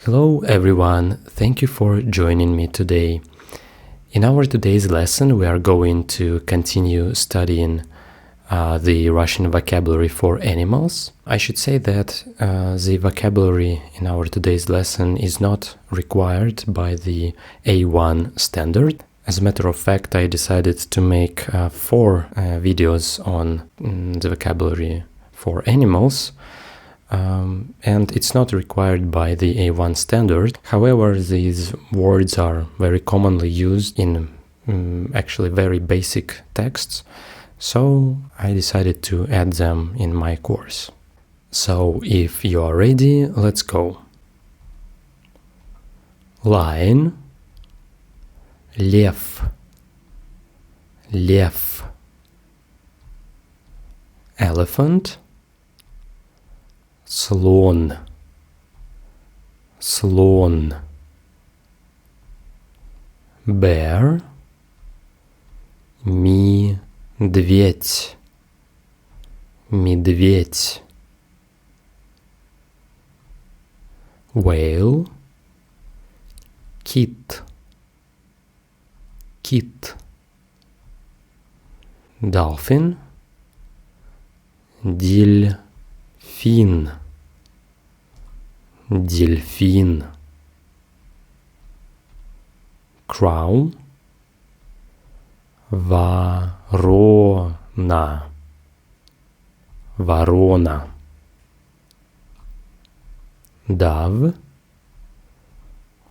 Hello everyone, thank you for joining me today. In our today's lesson we are going to continue studying the Russian vocabulary for animals. I should say that the vocabulary in our today's lesson is not required by the A1 standard. As a matter of fact, I decided to make 4 videos on the vocabulary for animals. And it's not required by the A1 standard. However, these words are very commonly used in actually very basic texts, so I decided to add them in my course. So if you are ready, let's go. Lion, лев, лев. Elephant, слон, слон. Bear, медведь, медведь. Whale, кит, кит. Dolphin, дельфин, дельфин. Crow, ворона, ворона. Dove,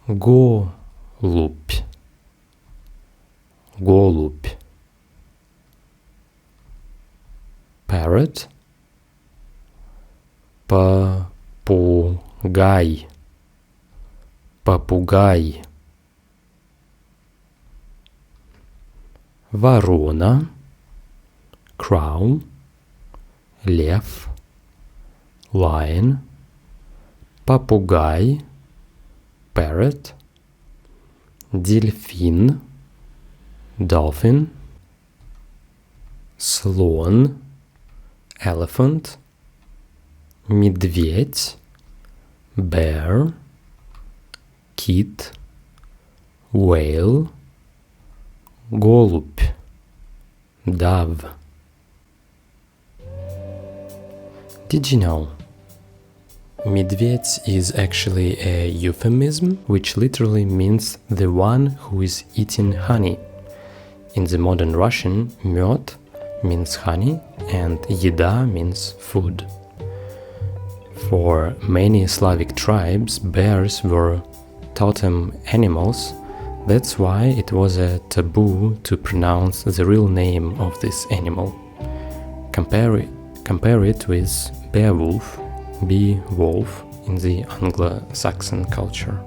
голубь, голубь. Parrot, попугай, попугай. Ворона, crow, лев, lion, попугай, parrot, дельфин, dolphin, слон, elephant, медведь, bear, кит, whale, голубь, dove. Did you know? Медведь is actually a euphemism which literally means the one who is eating honey. In the modern Russian, мед means honey and еда means food. For many Slavic tribes, bears were totem animals. That's why it was a taboo to pronounce the real name of this animal. Compare it with beowulf, wolf in the Anglo-Saxon culture.